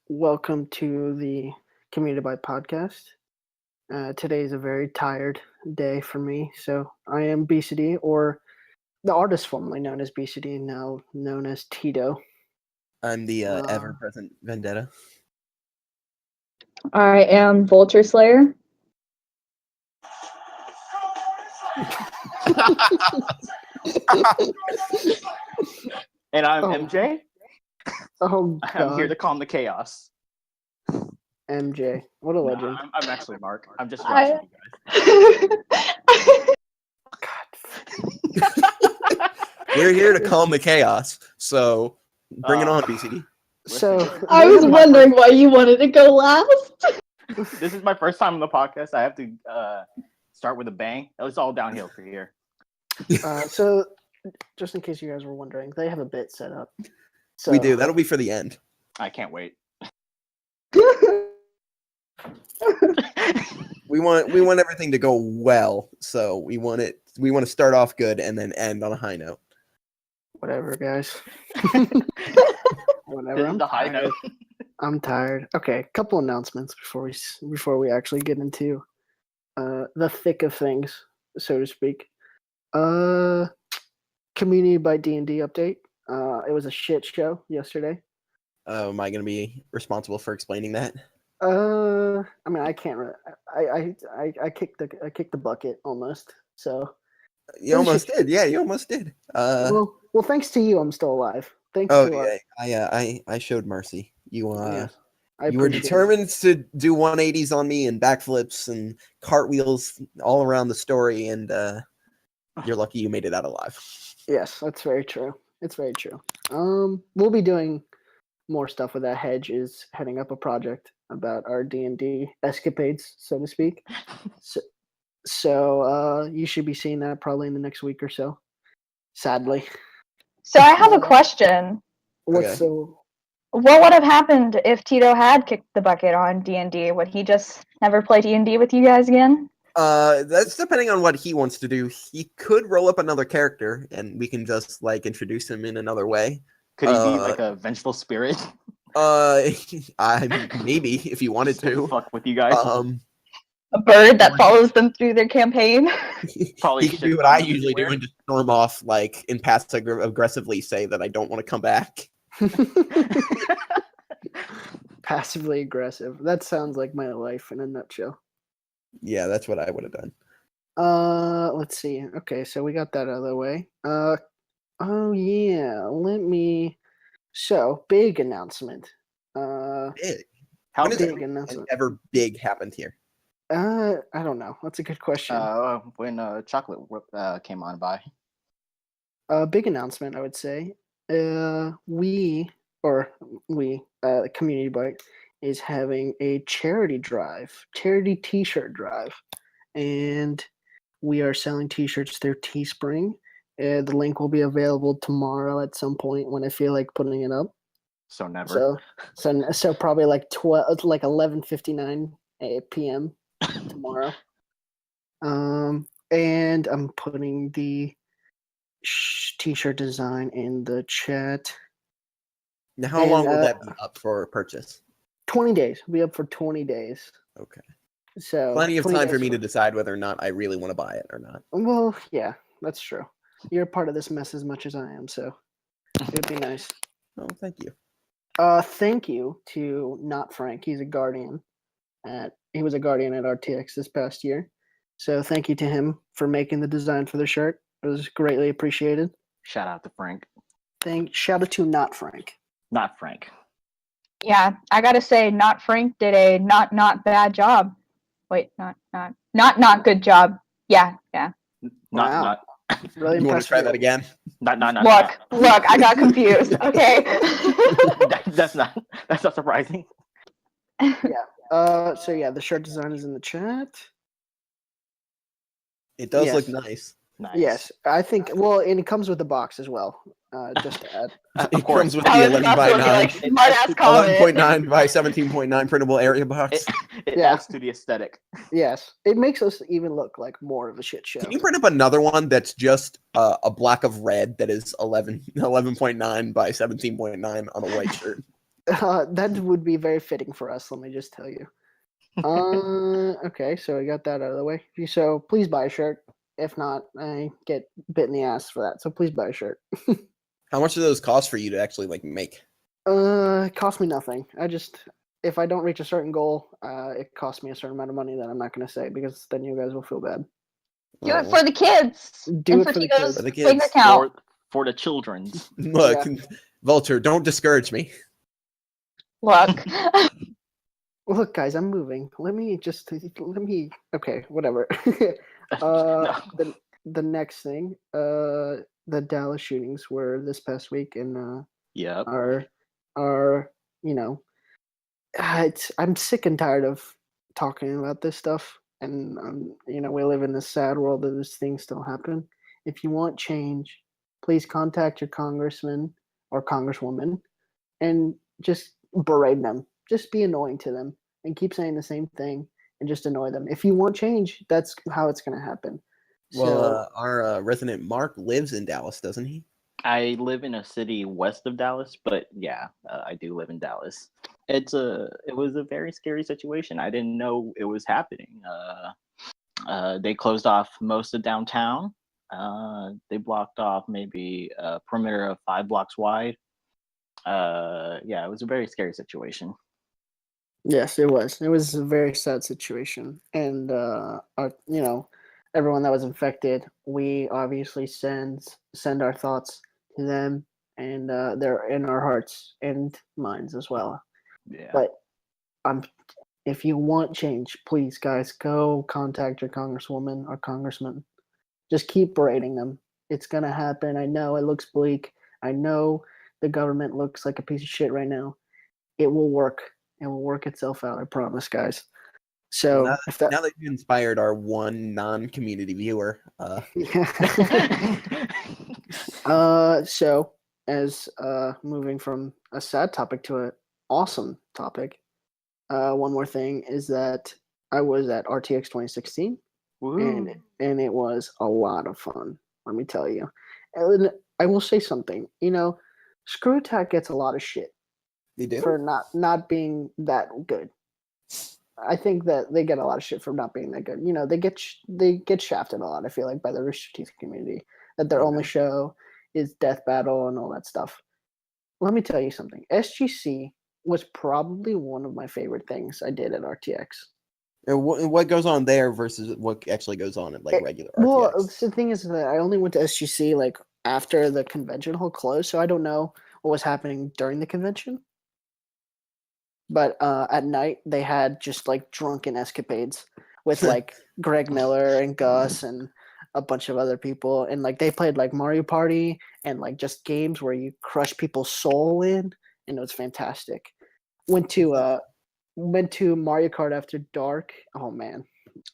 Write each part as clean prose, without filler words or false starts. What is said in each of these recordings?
welcome to the Community by podcast. Today is a very tired day for me, so I am BCD, or the artist formerly known as BCD, now known as Tito. I'm the Uh, ever-present Vendetta. I am Vulture Slayer. And I'm Oh. MJ. Oh I'm here to God, calm the chaos. MJ, what a No, legend! I'm actually Marc. I'm just I- roasting you God. We're here to calm the chaos, so bring it Uh, on, BCD. So I was wondering why you wanted to go last. This is my first time on the podcast. I have to start with a bang. It's all downhill for here. So just in case you guys were wondering, they have a bit set up. So We do. That'll be for the end. I can't wait. We want everything to go well, so we want to start off good and then end on a high note. Whatever, guys. Whatever. This is the high note. I'm tired. Okay, couple announcements before we actually get into the thick of things, so to speak. Community by D&D update. It was a shit show yesterday. Am I going to be responsible for explaining that? I mean, I can't. I kicked the bucket almost. So You almost did. Yeah, you almost did. well, thanks to you, I'm still alive. Thanks Oh to yeah, I showed mercy. You yes, I you were appreciate it. determined to do 180s on me and backflips and cartwheels all around the story, and you're lucky you made it out alive. Yes, that's very true. It's very true. We'll be doing more stuff with that. Hedge is heading up a project about our D&D escapades, so to speak. So you should be seeing that probably in the next week or so. Sadly. So I have a question. What's Okay. so? What would have happened if Tito had kicked the bucket on D&D? Would he just never play D&D with you guys again? That's depending on what he wants to do. He could roll up another character, and we can just like introduce him in another way. Could he be like a vengeful spirit? I maybe if you wanted to. Fuck with you guys. A bird that follows them through their campaign? Probably he could do shit what I bombs usually do everywhere. and just storm off, like, and passive aggressively say that I don't want to come back. Passively aggressive. That sounds like my life in a nutshell. Yeah, that's what I would have done. Let's see. Okay, so we got that out of the way. Oh yeah. So big announcement. Big. How When is big? Big announcement. Ever big happened here? I don't know. That's a good question. When chocolate came on by. Big announcement, I would say. We, Community Bike, is having a charity T-shirt drive, and we are selling T-shirts through Teespring. The link will be available tomorrow at some point when I feel like putting it up. So never. So probably like 11:59 p.m. tomorrow. And I'm putting the T-shirt design in the chat. Now, how And, long will that be up for purchase? 20 days. We'll be up for 20 days. Okay. So Plenty of 20 time for days me to decide whether or not I really want to buy it or not. Well, yeah, that's true. You're part of this mess as much as I am, so it'd be nice. Oh, thank you. Thank you to Not-Frank. He was a guardian at RTX this past year. So thank you to him for making the design for the shirt. It was greatly appreciated. Shout out to Frank. Shout out to Not-Frank. Not Frank. Yeah, I gotta say, Not-Frank did a not bad job. Wait, not good job. Yeah. Wow. Not. Really You want to impressed try with that you. again? Not. Look, I got confused. Okay. That's not surprising. So yeah, the shirt design is in the chat. It does Yes. look nice. Nice. Yes, I think. Well, and it comes with the box as well. Just to add. It course. comes with I the was 11 about by to be 9, like, smart-ass comment. 11.9 by 17.9 printable area box. It Yeah. adds to the aesthetic. Yes, it makes us even look like more of a shit show. Can you print up another one that's just a block of red that is 11.9 by 17.9 on a white shirt? That would be very fitting for us. Let me just tell you. Okay, so I got that out of the way. So please buy a shirt. If not, I get bit in the ass for that. So please buy a shirt. How much do those cost for you to actually like make? It cost me nothing. If I don't reach a certain goal, it costs me a certain amount of money that I'm not going to say because then you guys will feel bad. Do it for the kids. Do and it for the Tito's kids. For the bank kids. account. For the children's. Look, Yeah. Vulture, don't discourage me. Look. Look, guys, I'm moving. Let me. Okay, whatever. No. The next thing, the Dallas shootings were this past week, and Yep. are I'm sick and tired of talking about this stuff, and we live in this sad world that this things still happen. If you want change, please contact your congressman or congresswoman and just berate them. Just be annoying to them and keep saying the same thing and just annoy them. If you want change, that's how it's going to happen. Well, our resident Marc lives in Dallas, doesn't he? I live in a city west of Dallas, but yeah, I do live in Dallas. It was a very scary situation. I didn't know it was happening. They closed off most of downtown. They blocked off maybe a perimeter of 5 blocks wide. Yeah, it was a very scary situation. Yes, it was. It was a very sad situation, and everyone that was infected, we obviously send our thoughts to them, and they're in our hearts and minds as well. Yeah. But if you want change, please, guys, go contact your congresswoman or congressman. Just keep berating them. It's gonna happen. I know it looks bleak. I know the government looks like a piece of shit right now. It will work. It will work itself out. I promise, guys. So Well, now that you've inspired our one non-community viewer, so as moving from a sad topic to an awesome topic, one more thing is that I was at RTX 2016, and it was a lot of fun. Let me tell you. And I will say something. Screw Attack gets a lot of shit they do. for not being that good. I think that they get a lot of shit for not being that good. They get shafted a lot. I feel like by the Rooster Teeth community that their only show is Death Battle and all that stuff. Let me tell you something. SGC was probably one of my favorite things I did at RTX. And what goes on there versus what actually goes on at regular RTX? Well, the thing is that I only went to SGC after the convention hall closed, so I don't know what was happening during the convention. But at night they had just drunken escapades with Greg Miller and Gus and a bunch of other people, and they played Mario Party and just games where you crush people's soul in, and it was fantastic. Went to Mario Kart After Dark. Oh man,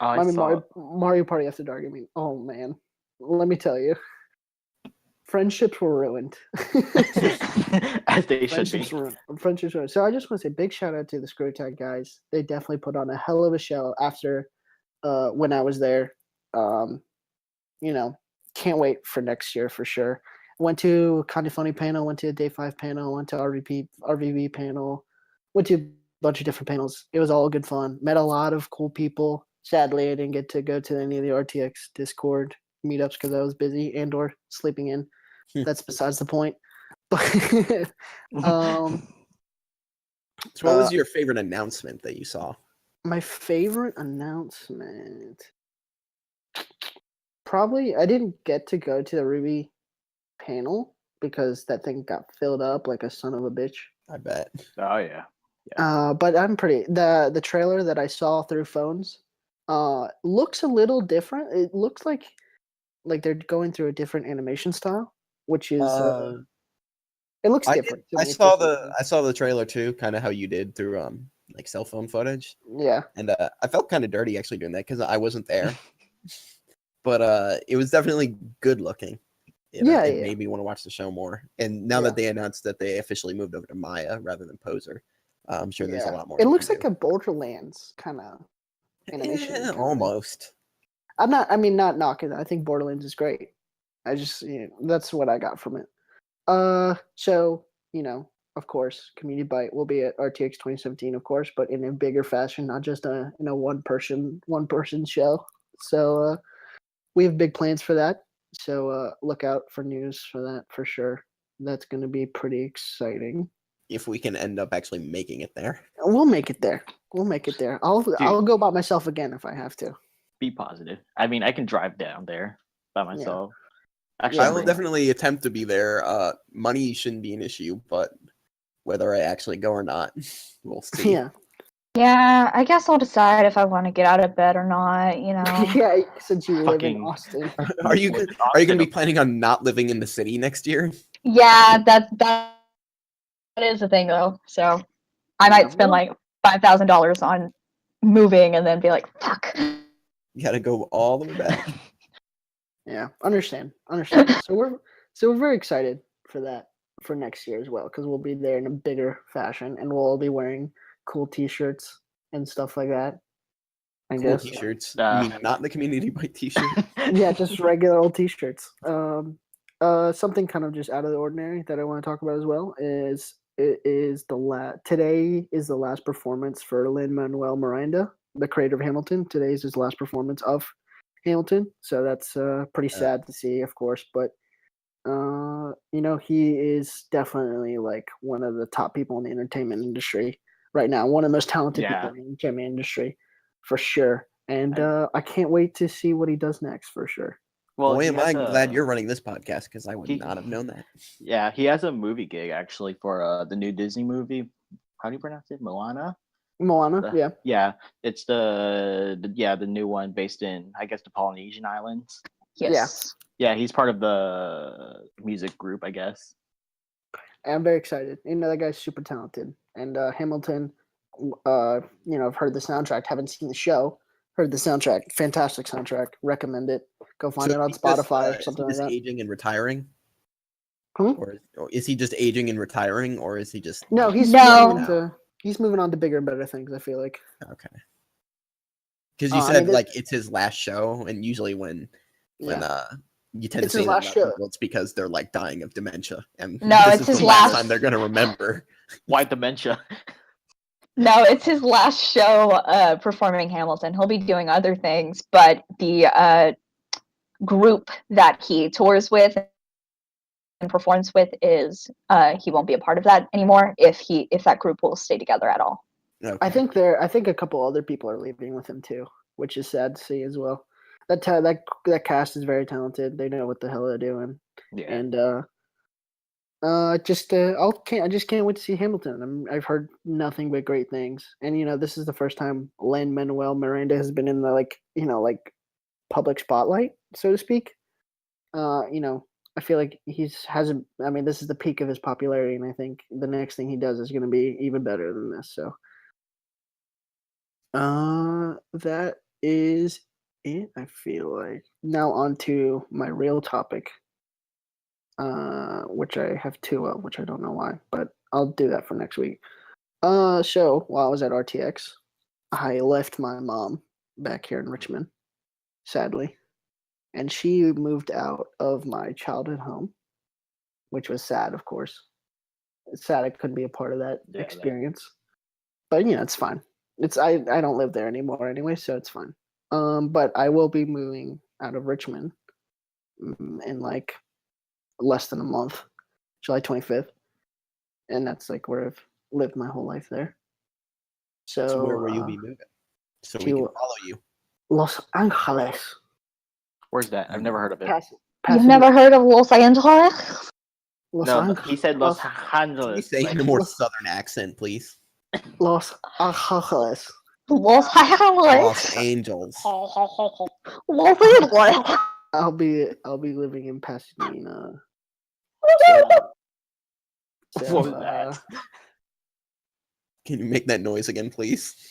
Mario Party After Dark. I mean, oh man, let me tell you, friendships were ruined. As they should be. Friendships were. So I just want to say big shout out to the Screw Attack guys. They definitely put on a hell of a show after when I was there. Can't wait for next year for sure. Went to Kinda Funny panel, went to a Day 5 panel, went to RVB panel, went to a bunch of different panels. It was all good fun. Met a lot of cool people. Sadly, I didn't get to go to any of the RTX Discord meetups because I was busy and or sleeping in. That's besides the point. So what was your favorite announcement that you saw? My favorite announcement? Probably, I didn't get to go to the Ruby panel because that thing got filled up like a son of a bitch. I bet. Oh yeah. But I'm pretty. The trailer that I saw through phones looks a little different. It looks like they're going through a different animation style, which is it looks different. I saw the trailer too, kind of how you did through cell phone footage. Yeah. And I felt kind of dirty actually doing that because I wasn't there. But it was definitely good looking. It made me want to watch the show more. And now that they announced that they officially moved over to Maya rather than Poser, I'm sure there's a lot more. It looks like a Borderlands kind of animation. Yeah, almost. I'm not knocking it. I think Borderlands is great. I just that's what I got from it. So of course, Community Bite will be at RTX 2017, of course, but in a bigger fashion, not just a one person show. So we have big plans for that. So look out for news for that for sure. That's going to be pretty exciting. If we can end up actually making it there, we'll make it there. I'll go by myself again if I have to. Be positive. I mean, I can drive down there by myself. Yeah. Actually, I will definitely attempt to be there. Money shouldn't be an issue, but whether I actually go or not, we'll see. Yeah, I guess I'll decide if I want to get out of bed or not, Yeah, since you live in Austin. Are you going to be planning on not living in the city next year? Yeah, that is the thing, though. So I might spend like $5,000 on moving and then be like, fuck. You got to go all the way back. Yeah, understand. So we're very excited for that for next year as well, because we'll be there in a bigger fashion and we'll all be wearing cool T-shirts and stuff like that. I guess T-shirts. You mean not the Community Bite T-shirt? Yeah, just regular old T-shirts. Something kind of just out of the ordinary that I want to talk about as well is today is the last performance for Lin-Manuel Miranda, the creator of Hamilton. Today is his last performance of Hamilton, so that's pretty sad to see, of course. But he is definitely like one of the top people in the entertainment industry right now. One of the most talented people in the entertainment industry, for sure. And I can't wait to see what he does next, for sure. Well, boy, am I glad you're running this podcast, because I would not have known that. Yeah, he has a movie gig actually for the new Disney movie. How do you pronounce it? Moana, yeah. Yeah, it's the new one based in, I guess, the Polynesian Islands. Yes. Yeah, he's part of the music group, I guess. I'm very excited. That guy's super talented. And Hamilton, I've heard the soundtrack, haven't seen the show. Heard the soundtrack, fantastic soundtrack. Recommend it. Go find it on Spotify or something like that. Is he just aging and retiring? Hmm? Or is he just aging and retiring, or is he just? No, he's moving on to bigger and better things, I feel like. Okay. Because you said it's his last show, and usually when you tend to say that people, it's because they're like dying of dementia, and it's his last time they're gonna remember. Why dementia? No, it's his last show performing Hamilton. He'll be doing other things, but the group that he tours with and performs with is he won't be a part of that anymore if that group will stay together at all. Okay. I think a couple other people are leaving with him too, which is sad to see as well. That cast is very talented. They know what the hell they're doing. Yeah. And I just can't wait to see Hamilton. I've heard nothing but great things. And this is the first time Lin-Manuel Miranda has been in the public spotlight, so to speak. I feel like this is the peak of his popularity, and I think the next thing he does is going to be even better than this. So that is it, I feel like. Now on to my real topic, which I have two of, which I don't know why, but I'll do that for next week. So while I was at RTX, I left my mom back here in Richmond, sadly, and she moved out of my childhood home, which was sad, of course. It's sad I couldn't be a part of that experience, but it's fine. I don't live there anymore anyway, so it's fine. But I will be moving out of Richmond in like less than a month, July 25th, and that's like where I've lived my whole life there. So where will you be moving? So we can follow you. Los Angeles. Where's that? I've never heard of it. You've never heard of Los Angeles? He said Los Angeles. Say in a more southern accent, please. Los Angeles. Los Angeles. Los Angeles. Los Angeles. I'll be living in Pasadena. What was that? Can you make that noise again, please?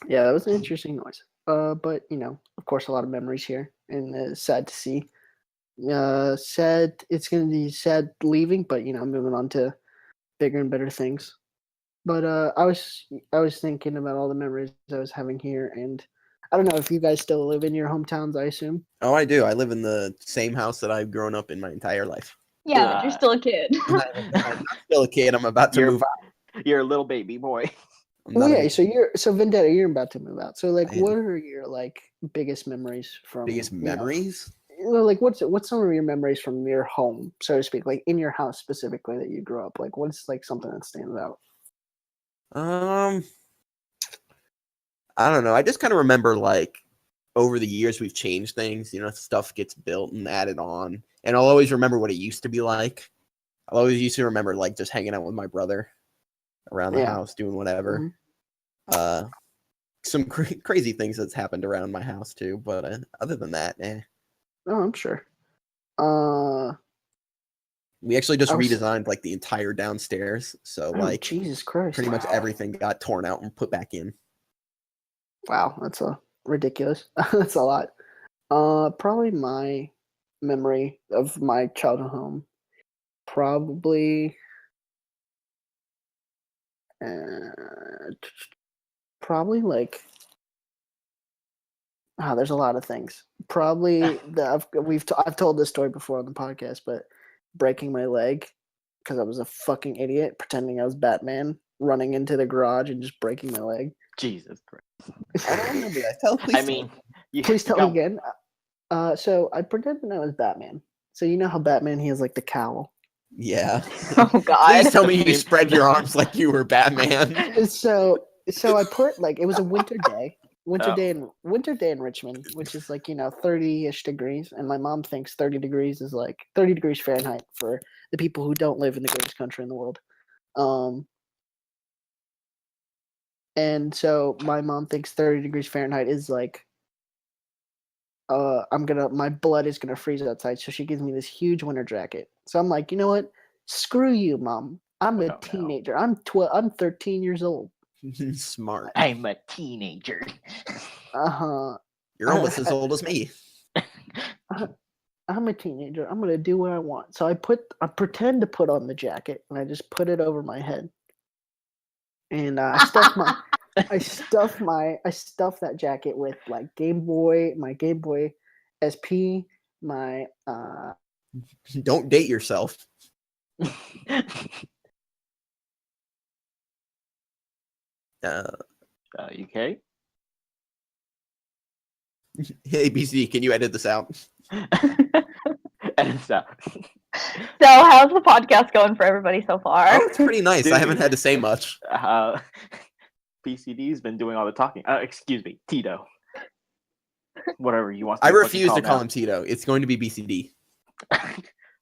Yeah, that was an interesting noise. But of course, a lot of memories here, and sad to see. Sad. It's gonna be sad leaving, but moving on to bigger and better things. But I was thinking about all the memories I was having here, and I don't know if you guys still live in your hometowns. I assume. Oh, I do. I live in the same house that I've grown up in my entire life. Yeah, but you're still a kid. I'm not still a kid. I'm about to move out. You're a little baby boy. So Vendetta, you're about to move out. So like, what are your like biggest memories from? Biggest memories? Like what's some of your memories from your home, so to speak, like in your house specifically that you grew up? Like what's like something that stands out? I don't know. I just kind of remember like over the years we've changed things. Stuff gets built and added on, and I'll always remember what it used to be like. I'll always used to remember like just hanging out with my brother around the house doing whatever. Mm-hmm. Some crazy things that's happened around my house too, but other than that, Oh, I'm sure. We actually just redesigned like the entire downstairs, so like Jesus Christ, pretty much everything got torn out and put back in. Wow, that's ridiculous. That's a lot. Probably my memory of my childhood home. Probably like. Oh, there's a lot of things. Probably I've told this story before on the podcast, but breaking my leg because I was a fucking idiot pretending I was Batman, running into the garage and just breaking my leg. Jesus Christ! I don't remember that. Please tell me again. So I pretended I was Batman. So you know how Batman, he has like the cowl. Yeah. Oh God! Please tell me you spread your arms like you were Batman. So I put like, it was a winter day. Winter day in Richmond, which is like 30-ish degrees, and my mom thinks 30 degrees is like 30 degrees Fahrenheit for the people who don't live in the greatest country in the world. And so my mom thinks 30 degrees Fahrenheit is like my blood is gonna freeze outside, so she gives me this huge winter jacket. So I'm like, you know what? Screw you, Mom. I'm a teenager. I'm 13 years old. Smart. I'm a teenager. You're almost as old as me. I'm a teenager. I'm gonna do what I want. So I pretend to put on the jacket, and I just put it over my head, and I stuff that jacket with like my Game Boy SP, my Don't date yourself. You okay? Hey, BC, can you edit this out? Edit this out. So, how's the podcast going for everybody so far? Oh, it's pretty nice. Dude, I haven't had to say much. PCD's been doing all the talking. Excuse me, Tito. Whatever you want. I refuse to call him Tito. It's going to be BCD.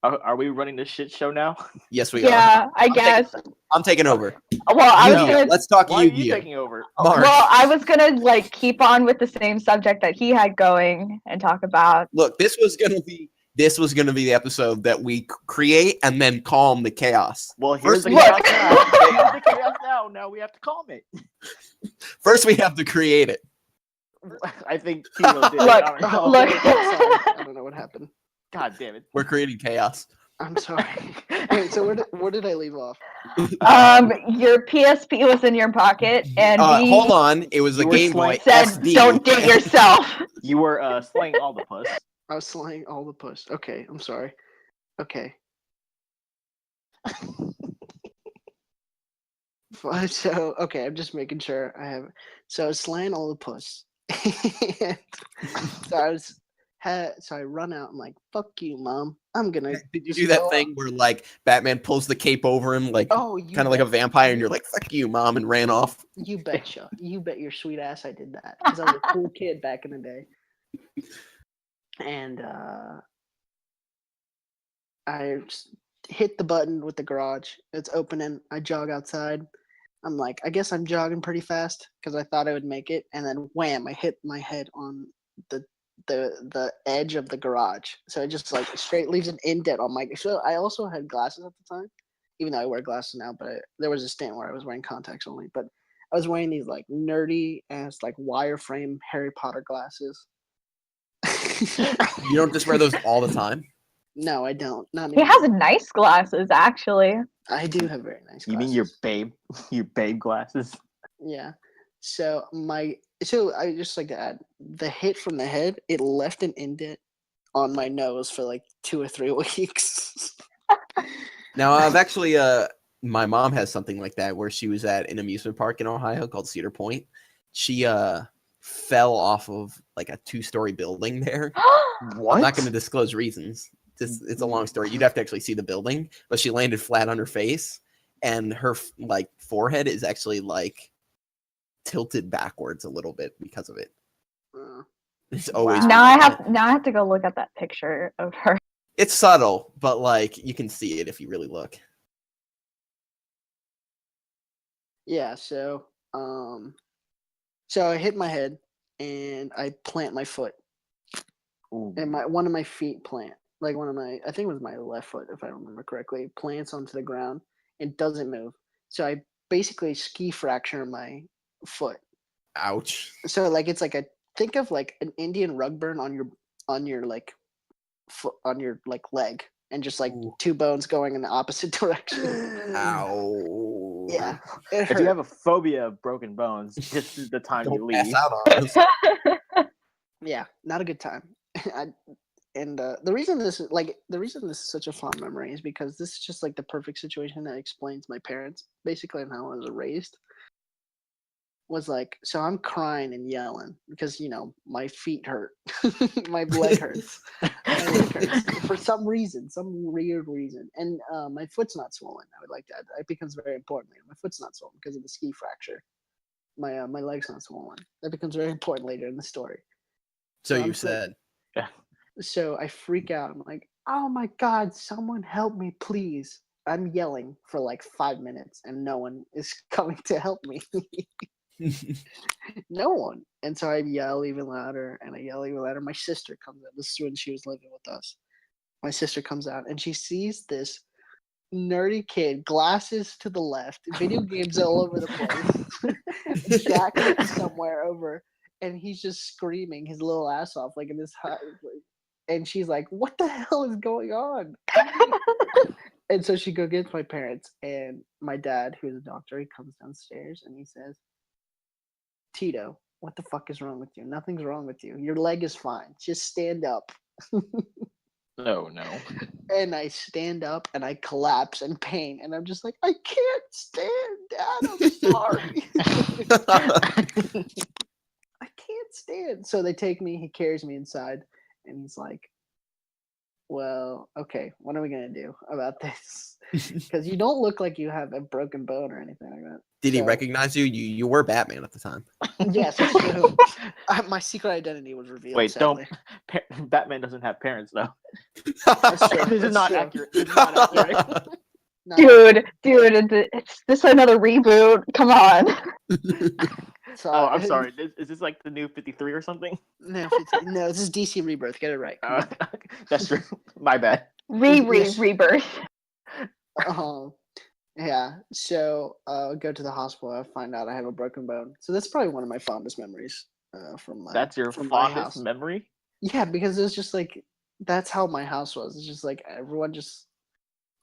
Are we running this shit show now? Yes, we are. Yeah, I guess. I'm taking over. Well, let's talk Why Yu-Gi-Oh. are you taking over? Marc. Well, I was gonna like keep on with the same subject that he had going and talk about. Look, this was gonna be the episode that we create and then calm the chaos. Well, here's the chaos now. Here's the chaos now. Now we have to calm it. First, we have to create it. I think Tito did. Look. I don't know what happened. God damn it. We're creating chaos. I'm sorry. Wait, so where did I leave off? Your PSP was in your pocket, and hold on. It was a Game Boy SD. Don't date yourself. You were slaying all the puss. I was slaying all the puss. Okay, I'm sorry. Okay. So, okay, I'm just making sure I have. So I was slaying all the puss. So I run out. I'm like, "Fuck you, Mom. I'm gonna." Did you do that thing where like Batman pulls the cape over him, like kind of like a vampire, and you're like, "Fuck you, Mom," and ran off? You betcha. You bet your sweet ass I did that because I was a cool kid back in the day. And I just hit the button with the garage. It's opening. I jog outside. I'm like, I guess I'm jogging pretty fast because I thought I would make it, and then wham! I hit my head on the edge of the garage, so it just like straight leaves an indent on my. So I also had glasses at the time, even though I wear glasses now. But there was a stint where I was wearing contacts only. But I was wearing these like nerdy ass like wireframe Harry Potter glasses. You don't just wear those all the time? No, I don't. Not he has nice glasses, actually. I do have very nice glasses. You mean your babe glasses? Yeah. So I just like to add, the hit from the head, it left an indent on my nose for like 2 or 3 weeks. Now, I've actually, my mom has something like that where she was at an amusement park in Ohio called Cedar Point. She fell off of like a 2-story building there. What? I'm not going to disclose reasons. It's a long story. You'd have to actually see the building, but she landed flat on her face, and her like forehead is actually like tilted backwards a little bit because of it. It's always Now I have to go look at that picture of her. It's subtle, but like you can see it if you really look. Yeah, so I hit my head and I plant my foot. Ooh. And one of my feet plant. Like I think it was my left foot, if I remember correctly, plants onto the ground and doesn't move. So I basically ski fracture my foot. Ouch. So like it's like think of like an Indian rug burn on your like foot, on your like leg, and just like two bones going in the opposite direction. Ow. Yeah. If you have a phobia of broken bones, this is the time you leave. Pass out on us. Yeah, not a good time. The reason this is such a fond memory is because this is just like the perfect situation that explains my parents basically and how I was raised. Was like, so I'm crying and yelling because my feet hurt, my leg hurts, for some reason, some weird reason, and my foot's not swollen. I would like that. That becomes very important later. My foot's not swollen because of the ski fracture. My leg's not swollen. That becomes very important later in the story. So you said. So I freak out. I'm like, oh my God, someone help me, please. I'm yelling for like 5 minutes and no one is coming to help me. No one. And so I yell even louder and I yell even louder. My sister comes out. This is when she was living with us. My sister comes out and she sees this nerdy kid, glasses to the left, video games all over the place, jacket somewhere over, and he's just screaming his little ass off like in this high. And she's like, what the hell is going on? And so she go gets my parents, and my dad, who's a doctor, he comes downstairs and he says, Tito, what the fuck is wrong with you? Nothing's wrong with you. Your leg is fine. Just stand up. No. And I stand up and I collapse in pain. And I'm just like, I can't stand, Dad. I'm sorry. I can't stand. So they take me. He carries me inside. And he's like, well, okay, what are we going to do about this? Because you don't look like you have a broken bone or anything like that. Did he recognize you? You were Batman at the time. Yes, that's true. My secret identity was revealed. Wait, sadly. Batman doesn't have parents, though. That's true. This is not accurate. This is not accurate. No. Dude, it's this another reboot? Come on. So, oh, I'm sorry. Is this like the new 53 or something? No, this is DC Rebirth. Get it right. That's true. My bad. Rebirth. Yeah. So go to the hospital. I find out I have a broken bone. So that's probably one of my fondest memories from my. That's your from my fondest house. memory? Yeah, because it was just like that's how my house was. It's just like everyone just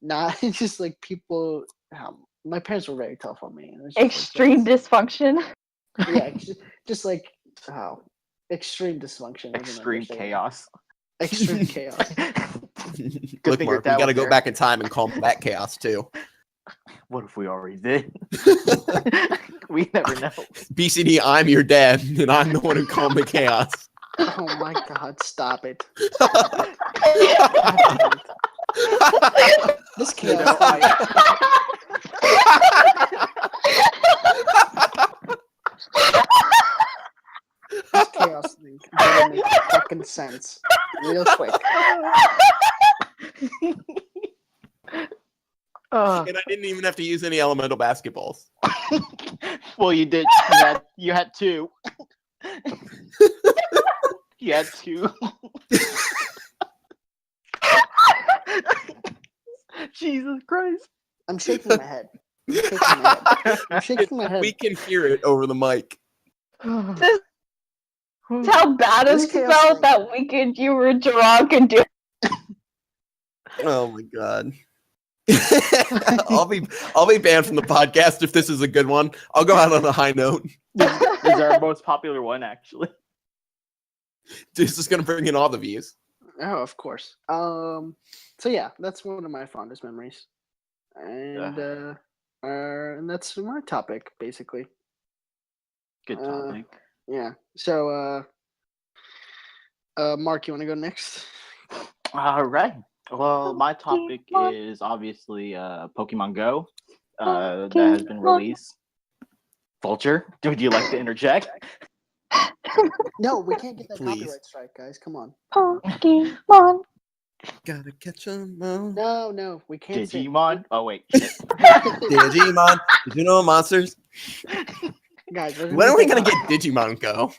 not just like people. My parents were very tough on me. Extreme dysfunction. Yeah, just like extreme dysfunction. Extreme chaos. Extreme chaos. Look, Mark, we got to go back in time and combat chaos too. What if we already did? We never know. BCD, I'm your dad, and I'm the one who calmed the chaos. Oh my God! Stop it! This chaos. This chaos thing doesn't make fucking sense. Real quick. And I didn't even have to use any elemental basketballs. Well, you did. You had two. You had two. Jesus Christ. I'm shaking my head. I'm shaking my head. We can hear it over the mic. This is how bad it felt that weekend you were drunk and doing. Oh my God. I'll be banned from the podcast if this is a good one. I'll go out on a high note. This is our most popular one, actually. This is gonna bring in all the views. Oh, of course. So yeah, that's one of my fondest memories, and that's my topic basically. Good topic. Yeah. So, Mark, you want to go next? All right. Well, my topic is obviously Pokemon Go that has been released. Vulture, would you like to interject? No, we can't get that Please. copyright strike, guys. Come on. Pokemon. Gotta catch 'em all. No, we can't. Digimon? Oh, wait. Shit. Digimon. Did you know monsters? Guys, When are we gonna get Digimon Go?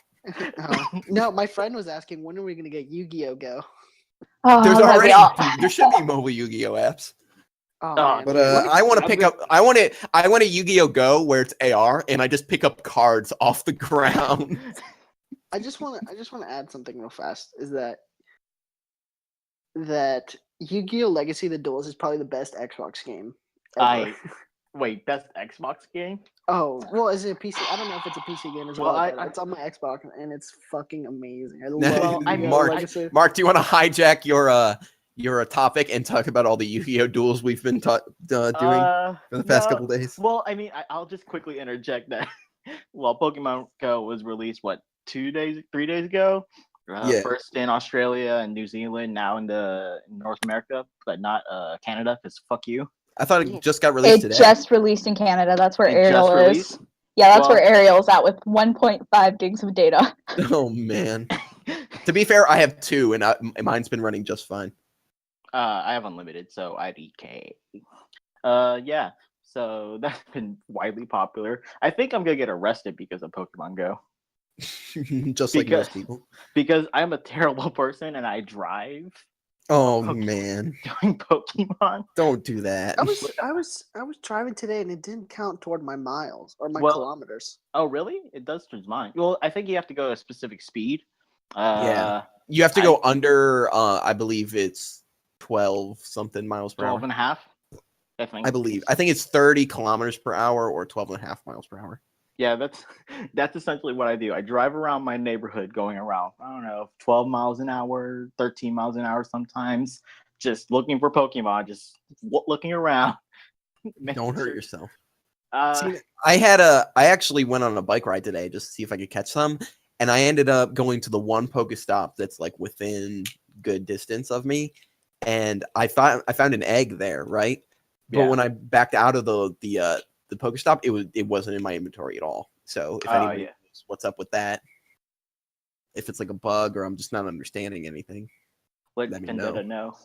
No, my friend was asking, when are we gonna get Yu-Gi-Oh Go? There's already there should be mobile Yu-Gi-Oh apps. Oh, man. But I want to pick up. I want a Yu-Gi-Oh Go where it's AR, and I just pick up cards off the ground. I just want to add something real fast. Is that Yu-Gi-Oh Legacy: The Duels is probably the best Xbox game ever. Wait, best Xbox game? Oh, well, is it a PC? I don't know if it's a PC game as well. But it's on my Xbox, and it's fucking amazing. I love Legacy. Mark, do you want to hijack your topic and talk about all the Yu-Gi-Oh duels we've been doing for the past couple days? Well, I mean, I'll just quickly interject that. Well, Pokemon Go was released 3 days ago. First in Australia and New Zealand, now in North America, but not Canada, because fuck you. I thought it just got released today. It just released in Canada. That's where Ariel is. Yeah, that's where Ariel's at with 1.5 gigs of data. Oh man. To be fair, I have 2, and mine's been running just fine. I have unlimited, so IDK. Yeah. So that's been widely popular. I think I'm gonna get arrested because of Pokemon Go. Just like most people. Because I'm a terrible person and I drive. Oh man. Doing Pokemon. Don't do that. I was driving today and it didn't count toward my miles or my kilometers. Oh really? It does towards mine. Well, I think you have to go a specific speed. Yeah. You have to go under I believe it's 12 something miles per 12 hour. and a half. I think it's 30 kilometers per hour or 12 and a half miles per hour. Yeah, that's essentially what I do. I drive around my neighborhood going around, I don't know, 12 miles an hour, 13 miles an hour sometimes, just looking for Pokemon, just looking around. Don't hurt yourself. See, I actually went on a bike ride today just to see if I could catch some, and I ended up going to the one Pokestop that's like within good distance of me, and I found an egg there, right? But when I backed out of the Pokestop, it wasn't in my inventory at all. So if anyone knows what's up with that, if it's like a bug or I'm just not understanding anything, let Vendetta know.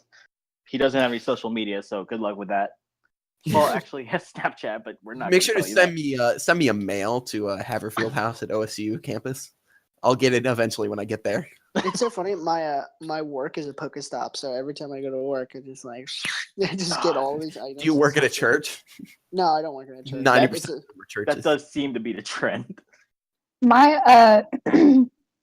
He doesn't have any social media, so good luck with that. Well, actually, he has Snapchat, but we're not. Make sure to send me a mail to Haverfield House at OSU campus. I'll get it eventually when I get there. It's so funny. My work is a Pokestop, so every time I go to work, I just get all these items. Do you work at a church? No, I don't work at a church. 90% of churches. That does seem to be the trend. My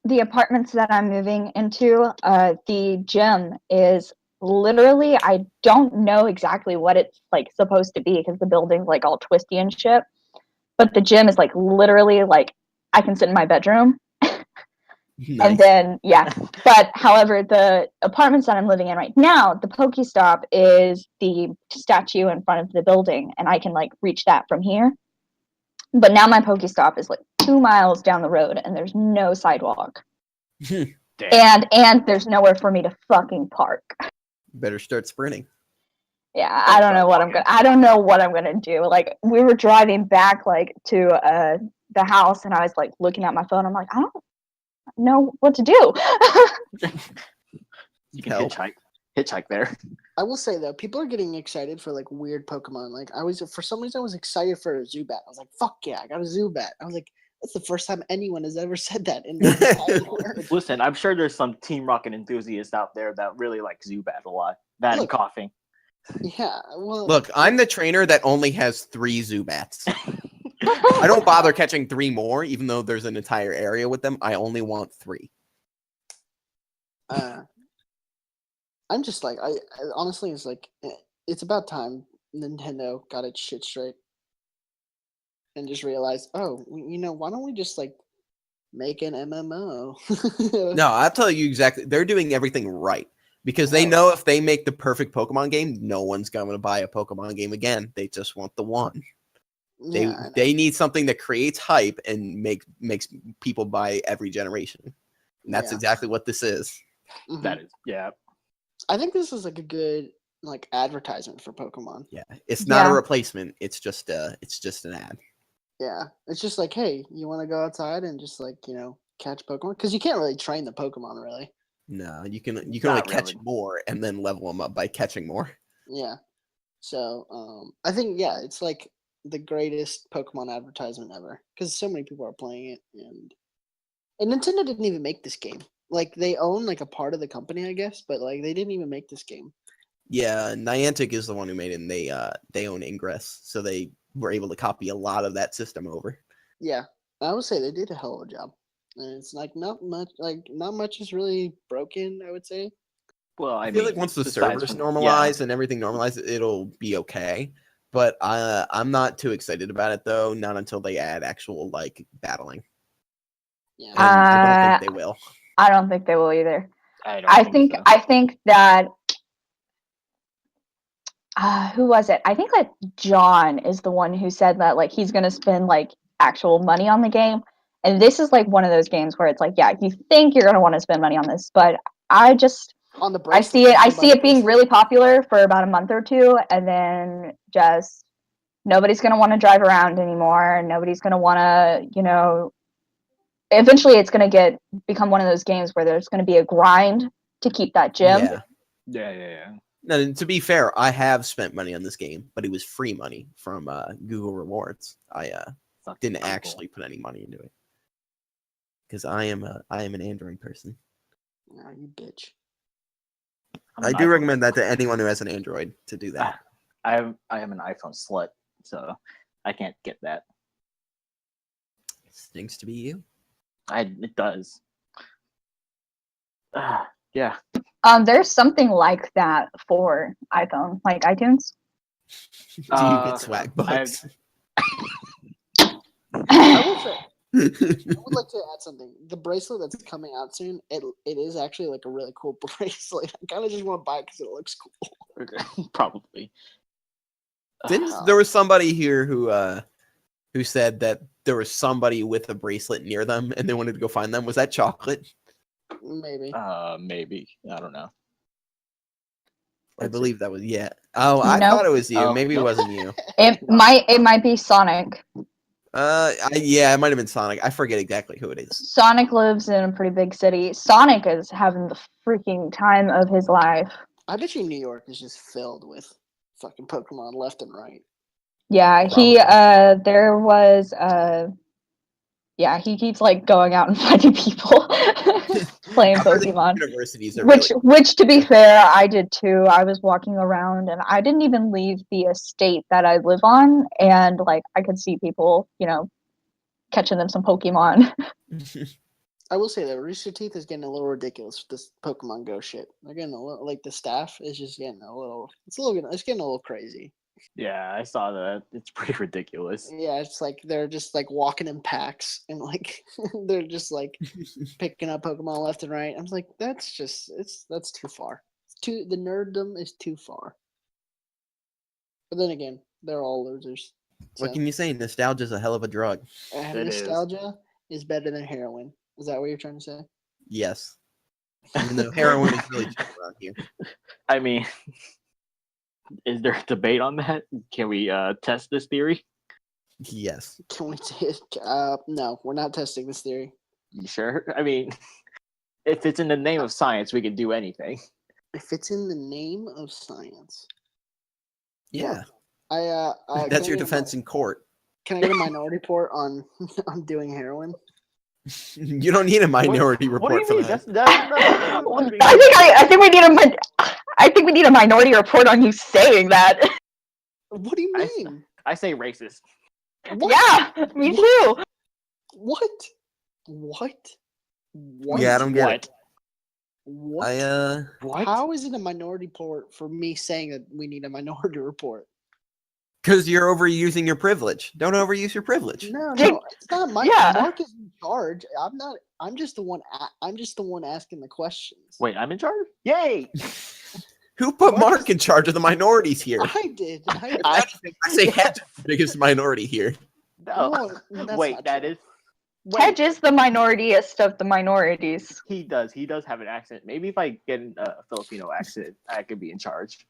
the apartments that I'm moving into, the gym is literally, I don't know exactly what it's like supposed to be because the building's like all twisty and shit. But the gym is like literally like I can sit in my bedroom. Nice. And then, but however, the apartments that I'm living in right now, the Pokestop is the statue in front of the building, and I can like reach that from here. But now my Pokestop is like 2 miles down the road, and there's no sidewalk, and there's nowhere for me to fucking park. Better start sprinting. Yeah, I don't know what I'm gonna do. Like we were driving back like to the house, and I was like looking at my phone. I'm like, I don't know what to do. You can hitchhike there. I will say though, people are getting excited for like weird Pokemon. Like for some reason I was excited for a Zubat. I was like, fuck yeah, I got a Zubat. I was like, that's the first time anyone has ever said that in their entire world. Listen, I'm sure there's some Team Rocket enthusiasts out there that really like Zubat a lot. And coughing. Yeah, well, look, I'm the trainer that only has 3 Zubats. I don't bother catching 3 more, even though there's an entire area with them. I only want 3. I'm just like, I honestly, it's like, it's about time Nintendo got its shit straight and just realized, why don't we just like make an MMO? No, I'll tell you exactly. They're doing everything right. Because they know if they make the perfect Pokemon game, no one's going to buy a Pokemon game again. They just want the one. They need something that creates hype and makes people buy every generation. And that's exactly what this is. Mm-hmm. That is, yeah. I think this is like a good advertisement for Pokemon. Yeah, it's not a replacement. It's just an ad. Yeah, it's just like, hey, you want to go outside and just catch Pokemon? Because you can't really train the Pokemon, really. No, you can only catch more and then level them up by catching more. Yeah. So I think it's like the greatest Pokemon advertisement ever because so many people are playing it, and Nintendo didn't even make this game. Like they own like a part of the company, I guess, but like they didn't even make this game. Yeah, Niantic is the one who made it, and they own Ingress, so they were able to copy a lot of that system over. Yeah, I would say they did a hell of a job. And it's like not much is really broken, I would say. Well, I feel like once the servers normalize and everything normalizes, it'll be okay. But I'm not too excited about it though. Not until they add actual battling. Yeah, and I don't think they will. I don't think they will either. I think so. I think that who was it? I think like John is the one who said that like he's gonna spend like actual money on the game. And this is like one of those games where it's like, yeah, you think you're gonna want to spend money on this, but I see it being really popular for about a month or two, and then just nobody's gonna want to drive around anymore. Nobody's gonna want to, eventually it's gonna become one of those games where there's gonna be a grind to keep that gym. Yeah. Now, to be fair, I have spent money on this game, but it was free money from Google Rewards. I didn't actually put any money into it because I am an Android person. No, you bitch. I do recommend that to anyone who has an Android to do that. I am an iPhone slut, so I can't get that. It stinks to be you. It does. Yeah. There's something like that for iPhone, like iTunes. Do you get swag bucks? I would like to add something. The bracelet that's coming out soon, it is actually like a really cool bracelet. I kind of just want to buy it because it looks cool. Probably. There was somebody here who said that there was somebody with a bracelet near them and they wanted to go find them. Was that Chocolate? Maybe. Maybe. I don't know. I believe that was I thought it was you. Maybe it wasn't you. It might be Sonic. It might have been Sonic. I forget exactly who it is. Sonic lives in a pretty big city. Sonic is having the freaking time of his life. I bet you New York is just filled with fucking Pokemon left and right. Yeah, he keeps like going out and finding people playing Pokemon. Universities are which to be fair, I did too. I was walking around and I didn't even leave the estate that I live on, and like I could see people, catching them some Pokemon. I will say that Rooster Teeth is getting a little ridiculous with this Pokemon Go shit. They're getting a little, like the staff is just getting it's getting a little crazy. Yeah, I saw that. It's pretty ridiculous. Yeah, it's like they're just like walking in packs and like they're just like picking up Pokemon left and right. I'm like, that's too far. The nerddom is too far. But then again, they're all losers. So. What can you say? Nostalgia is a hell of a drug. Nostalgia is better than heroin. Is that what you're trying to say? Yes. Even though heroin is really cheap around here. I mean, is there a debate on that? Can we test this theory? Yes. Can we no, we're not testing this theory. You sure? I mean, if it's in the name of science, we can do anything. If it's in the name of science. Yeah. That's your defense in court. Can I get a minority report on doing heroin? You don't need a minority report for that. I think we need a minority report on you saying that. What do you mean? I say racist. What? Yeah, me too. What? Yeah, I don't get it. What? How is it a minority report for me saying that we need a minority report? Because you're overusing your privilege. Don't overuse your privilege. No, it's not. Marc is in charge. I'm not. I'm just the one. I'm just the one asking the questions. Wait, I'm in charge? Yay! Who put Marc in charge of the minorities here? I did. I say Hedge is the biggest minority here. No. Wait, that true. is. Wait. Hedge is the minorityest of the minorities. He does have an accent. Maybe if I get a Filipino accent, I could be in charge.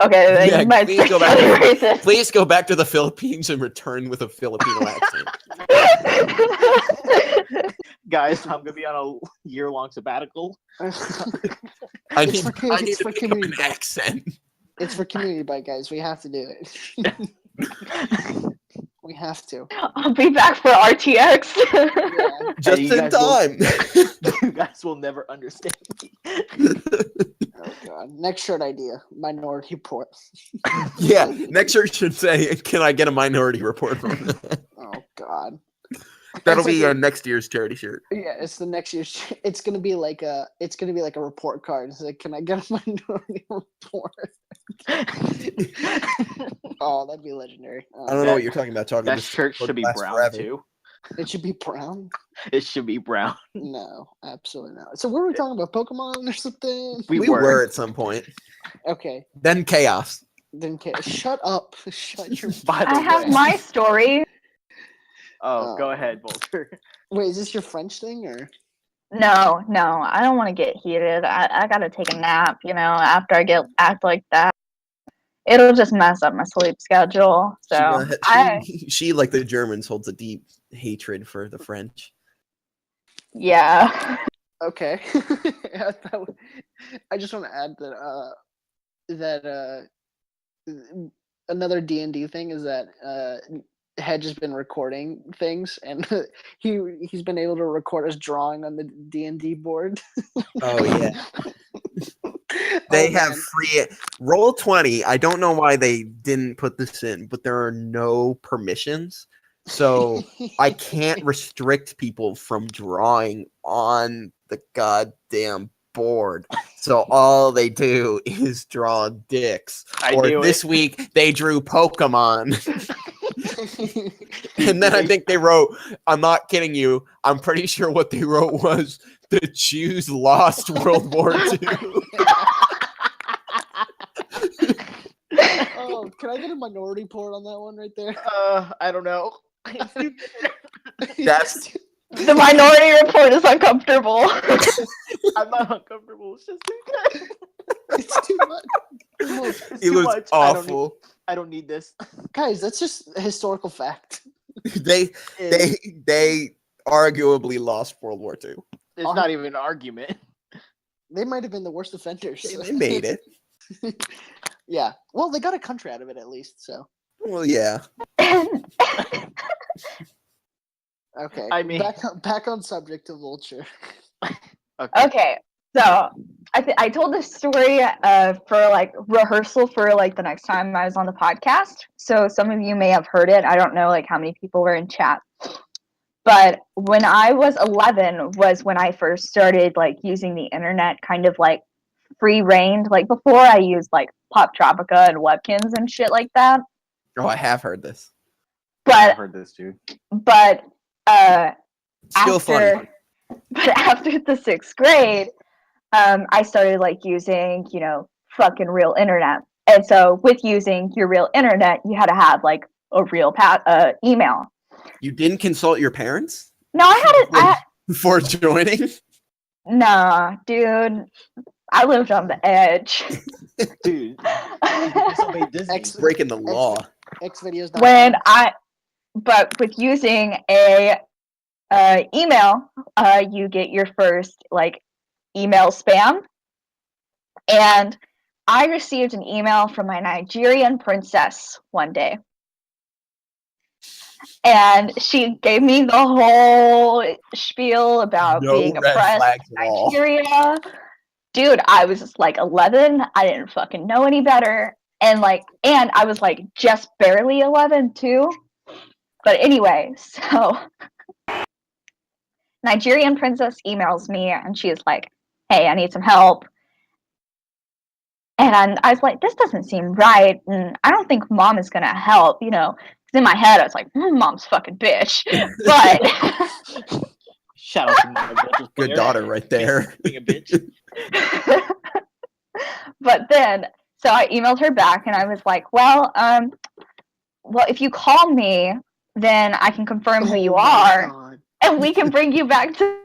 Okay, Yeah, you might please go racist. Please go back to the Philippines and return with a Filipino accent. Guys, I'm gonna be on a year-long sabbatical. I need to pick up an accent. It's for community bite, guys. We have to do it. We have to. I'll be back for RTX. Yeah. Just in time. You guys will never understand me. Oh god. Next shirt idea. Minority report. Yeah. Next shirt should say, "Can I get a minority report from that?" Oh god. That'll be next year's charity shirt. Yeah, it's the next year's. It's gonna be like a report card. It's like, can I get a minority report? Oh, that'd be legendary. I don't know what you're talking about. That shirt should be brown forever. too. It should be brown. It should be brown. No, absolutely not. So, what were we talking about? Pokemon or something? We were at some point. Okay. Then chaos. Then shut up. Shut your. I have my story. Oh, go ahead, Vulture. Wait, is this your French thing or? No, I don't want to get heated. I gotta take a nap, after I act like that. It'll just mess up my sleep schedule. So she, like the Germans, holds a deep hatred for the French. Yeah. Okay. I just want to add that another D&D thing is that Hedge has been recording things, and he's been able to record us drawing on the D&D board. Oh yeah. They have free Roll20. I don't know why they didn't put this in, but there are no permissions, so I can't restrict people from drawing on the goddamn board. So all they do is draw dicks. This week they drew Pokemon. And then I think they wrote, I'm not kidding you, I'm pretty sure what they wrote was the Jews lost World War II. Oh, can I get a minority report on that one right there? I don't know. That's the minority report is uncomfortable. I'm not uncomfortable. It's just too good. It's too much. It was awful. I don't need this. Guys, that's just a historical fact. They arguably lost World War II. It's not even an argument. They might have been the worst offenders. They made it. Yeah. Well, they got a country out of it at least, so. Well, yeah. Okay. I mean, back on subject to Vulture. Okay. So I told this story for like rehearsal for like the next time I was on the podcast. So some of you may have heard it. I don't know like how many people were in chat. But when I was 11 was when I first started like using the internet kind of like free reigned. Like before I used like Pop Tropica and Webkins and shit like that. Oh, I have heard this. But I've heard this too. But still funny. But after the 6th grade, I started like using, fucking real internet. And so with using your real internet, you had to have like a real email. You didn't consult your parents? No, I had it before joining? Nah, dude. I lived on the edge. Dude. Breaking the law. Xvideos. But with using a email, you get your first like email spam. And I received an email from my Nigerian princess one day. And she gave me the whole spiel about being oppressed in Nigeria. Dude, I was just like 11. I didn't fucking know any better. And I was like just barely 11 too. But anyway, so Nigerian princess emails me and she is like, hey, I need some help. And I was like, this doesn't seem right. And I don't think mom is going to help, In my head, I was like, mom's fucking bitch. Shout out to my Vulture Good player. daughter right there. Being a bitch. But then, so I emailed her back and I was like, well, if you call me, then I can confirm who you are, and we can bring you back to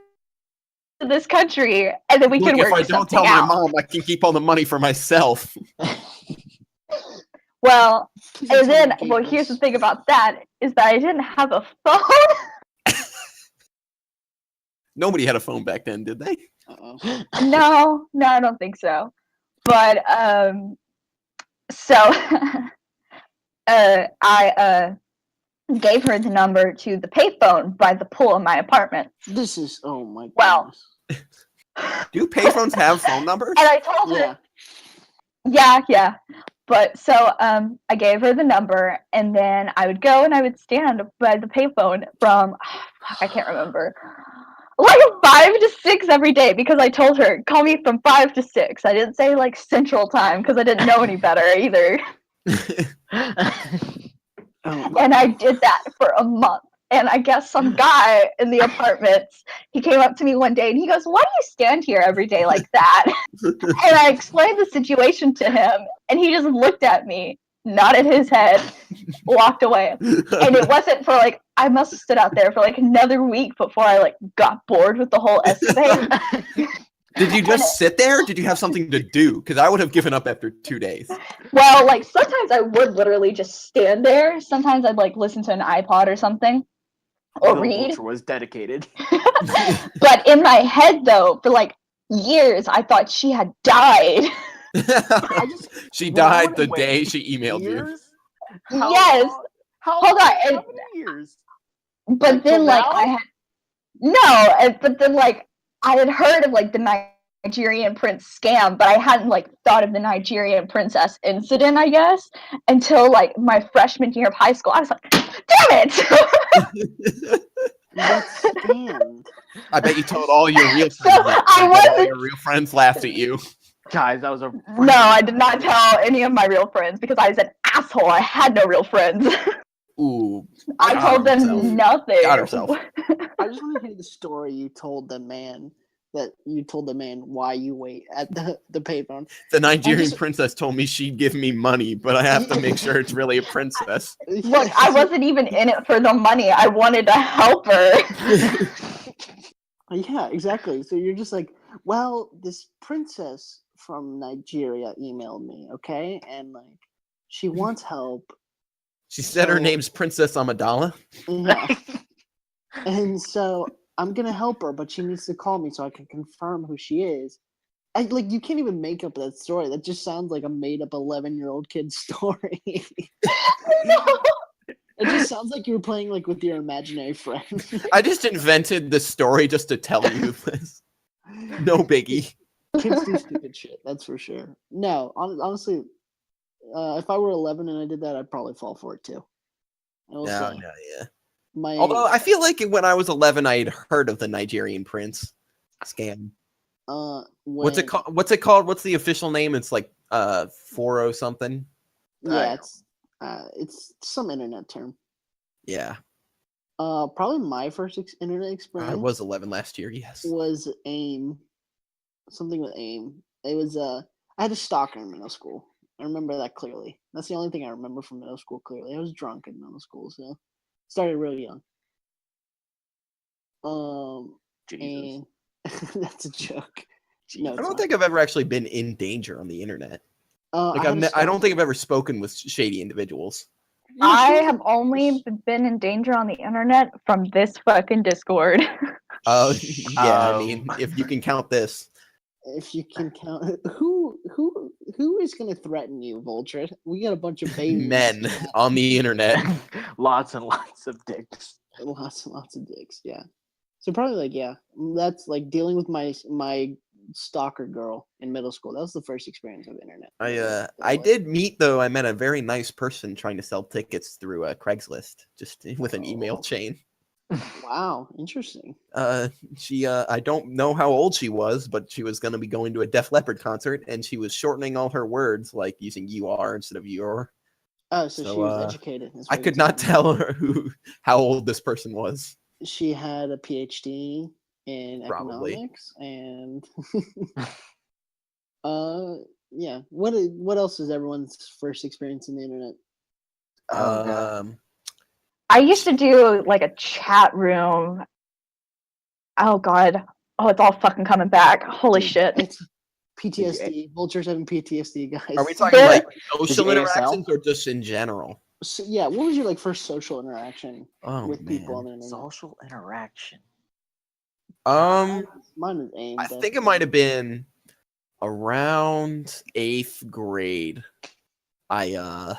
this country, and then we can work if I don't tell my mom, I can keep all the money for myself. Well, and then, here's the thing about that, is that I didn't have a phone. Nobody had a phone back then, did they? No, I don't think so. But, so, I gave her the number to the payphone by the pool in my apartment. This is, oh my goodness. Well, do payphones have phone numbers? And I told her, yeah. But so I gave her the number, and then I would go and I would stand by the payphone from, I can't remember, like 5 to 6 every day, because I told her, call me from 5 to 6. I didn't say like Central Time because I didn't know any better either. And I did that for a month. And I guess some guy in the apartments, he came up to me one day and he goes, why do you stand here every day like that? And I explained the situation to him, and he just looked at me, nodded his head, walked away. And it wasn't for like, I must have stood out there for like another week before I like got bored with the whole escapade. Did you just sit there? Did you have something to do? Because I would have given up after 2 days. Well, like sometimes I would literally just stand there. Sometimes I'd like listen to an iPod or something. Or read. Vulture was dedicated. But in my head, though, for like years, I thought she had died. She died the day she emailed you. Yes. Hold on. How many years? But then, like, but then, like, I had heard of like the Nigerian prince scam, but I hadn't like thought of the Nigerian princess incident, I guess, until like my freshman year of high school. I was like, damn it! That's scammed. I bet you told all your real friends. All your real friends laughed at you. Guys, that was a... No, I did not tell any of my real friends because I was an asshole. I had no real friends. Ooh. I told them nothing. Got herself. I just want to hear the story you told the man why you wait at the payphone. The Nigerian princess told me she'd give me money, but I have to make sure it's really a princess. Look, I wasn't even in it for the money. I wanted to help her. Yeah, exactly. So you're just like, well, this princess from Nigeria emailed me, okay? And like, she wants help. She said her name's Princess Amidala. Yeah. And so I'm gonna help her, but she needs to call me so I can confirm who she is. Like, you can't even make up that story. That just sounds like a made-up 11-year-old kid's story. It just sounds like you were playing like with your imaginary friend. I just invented the story just to tell you this. No biggie. Kids do stupid shit, that's for sure. No, honestly, if I were 11 and I did that, I'd probably fall for it too. Yeah. Although I feel like when I was 11, I had heard of the Nigerian prince scam. What's it called? What's the official name? It's like 40 something. Yeah, it's some internet term. Yeah. Probably my first internet experience. I was 11 last year. Yes. Was AIM. Something with AIM. It was I had a stalker in middle school. I remember that clearly. That's the only thing I remember from middle school clearly. I was drunk in middle school, so started really young. Jesus. And that's a joke. No, I don't think I've ever actually been in danger on the internet. I don't think I've ever spoken with shady individuals. I have only been in danger on the internet from this fucking Discord. Oh, yeah. I mean, if you can count this. If you can count, who is going to threaten you, Vulture? We got a bunch of babies. Men on the internet. Lots and lots of dicks. Lots and lots of dicks. Yeah. So probably like, yeah, that's like dealing with my stalker girl in middle school. That was the first experience of internet. I met a very nice person trying to sell tickets through Craigslist, just with an email chain. Wow, interesting. I don't know how old she was, but she was going to be going to a Def Leppard concert, and she was shortening all her words, like using "UR" instead of "your." Oh, so she was educated. I could not tell her how old this person was. She had a PhD in Probably. economics, and yeah. What else is everyone's first experience in the internet? Oh, God. I used to do like a chat room. Oh God. Oh, it's all fucking coming back. Holy Dude, shit. It's PTSD. Vulture's having PTSD, guys. Are we talking There- like Did social you ASL? interactions or just in general? So, yeah, what was your like first social interaction Oh with people on man. the internet? Social interaction. Mine is AIM. I think it might have been around 8th grade. I